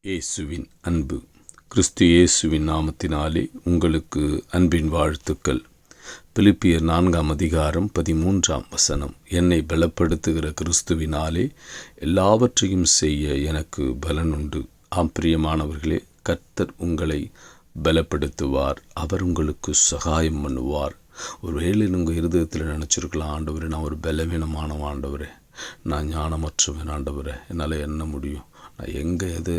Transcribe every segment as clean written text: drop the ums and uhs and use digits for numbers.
இயேசுவின் அன்பு. கிறிஸ்து இயேசுவின் நாமத்தினாலே உங்களுக்கு அன்பின் வாழ்த்துக்கள். பிலிப்பியர் 4:13 என்னை பலப்படுத்துகிற கிறிஸ்துவினாலே எல்லாவற்றையும் செய்ய எனக்கு பலனுண்டு. பிரியமானவர்களே, கர்த்தர் உங்களை பலப்படுத்துவார். அவர் உங்களுக்கு சகாயம் பண்ணுவார். ஒருவேளை உங்கள் இருதயத்தில் நினச்சிருக்கலாம், ஆண்டவரே, நான் ஒரு பலவீனமான ஆண்டவரே, நான் ஞானமற்றவன் ஆண்டவரே, என்னால் என்ன முடியும், நான் எங்கே எது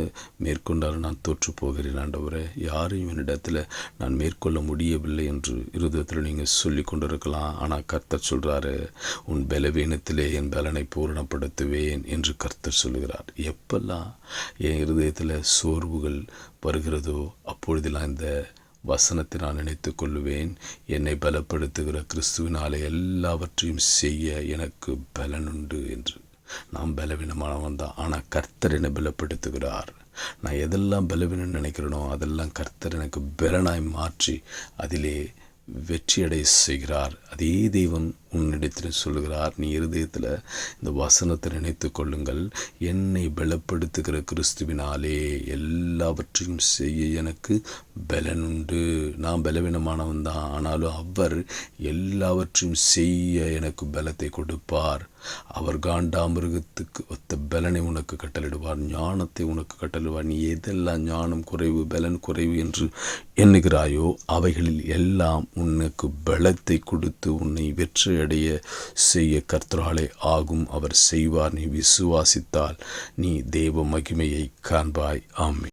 மேற்கொண்டாலும் நான் தோற்று போகிறேன் ஆண்டவரே, யாரையும் என்னிடத்தில் நான் மேற்கொள்ள முடியவில்லை என்று இருதயத்தில் நீங்கள் சொல்லி கொண்டிருக்கலாம். ஆனால் கர்த்தர் சொல்கிறாரு, உன் பலவீனத்திலே என் பலனை பூரணப்படுத்துவேன் என்று கர்த்தர் சொல்கிறார். எப்பெல்லாம் என் இருதயத்தில் சோர்வுகள் வருகிறதோ அப்பொழுதெல்லாம் இந்த வசனத்தை நான் நினைத்து கொள்ளுவேன். என்னை பலப்படுத்துகிற கிறிஸ்துவினாலே எல்லாவற்றையும் செய்ய எனக்கு பலனுண்டு என்று. நான் பலவீனமானவன் தான், ஆனால் கர்த்தர் என்னை பலப்படுத்துகிறார். நான் எதெல்லாம் பலவீனம் நினைக்கிறேனோ அதெல்லாம் கர்த்தர் எனக்கு பலனாய் மாற்றி அதிலே வெற்றியடை செய்கிறார். அதே தெய்வம் உன்னிடத்தில் சொல்லுகிறார். நீ இருதயத்தில் இந்த வசனத்தை நினைத்து கொள்ளுங்கள். என்னை பலப்படுத்துகிற கிறிஸ்துவினாலே எல்லாவற்றையும் செய்ய எனக்கு பலனுண்டு. நான் பலவீனமானவன் தான், ஆனாலும் அவர் எல்லாவற்றையும் செய்ய எனக்கு பலத்தை கொடுப்பார். அவர் காண்டாமிருகத்துக்கு ஒத்த பலனை உனக்கு கட்டளிடுவார், ஞானத்தை உனக்கு கட்டளிடுவார். நீ எதெல்லாம் ஞானம் குறைவு, பலன் குறைவு என்று எண்ணுகிறாயோ அவைகளில் எல்லாம் உனக்கு பலத்தை கொடுத்து உன்னை வெற்றியடைய செய்ய கர்த்தராலே ஆகும். அவர் செய்வார். நீ விசுவாசித்தால் நீ தேவ மகிமையை காண்பாய். ஆமென்.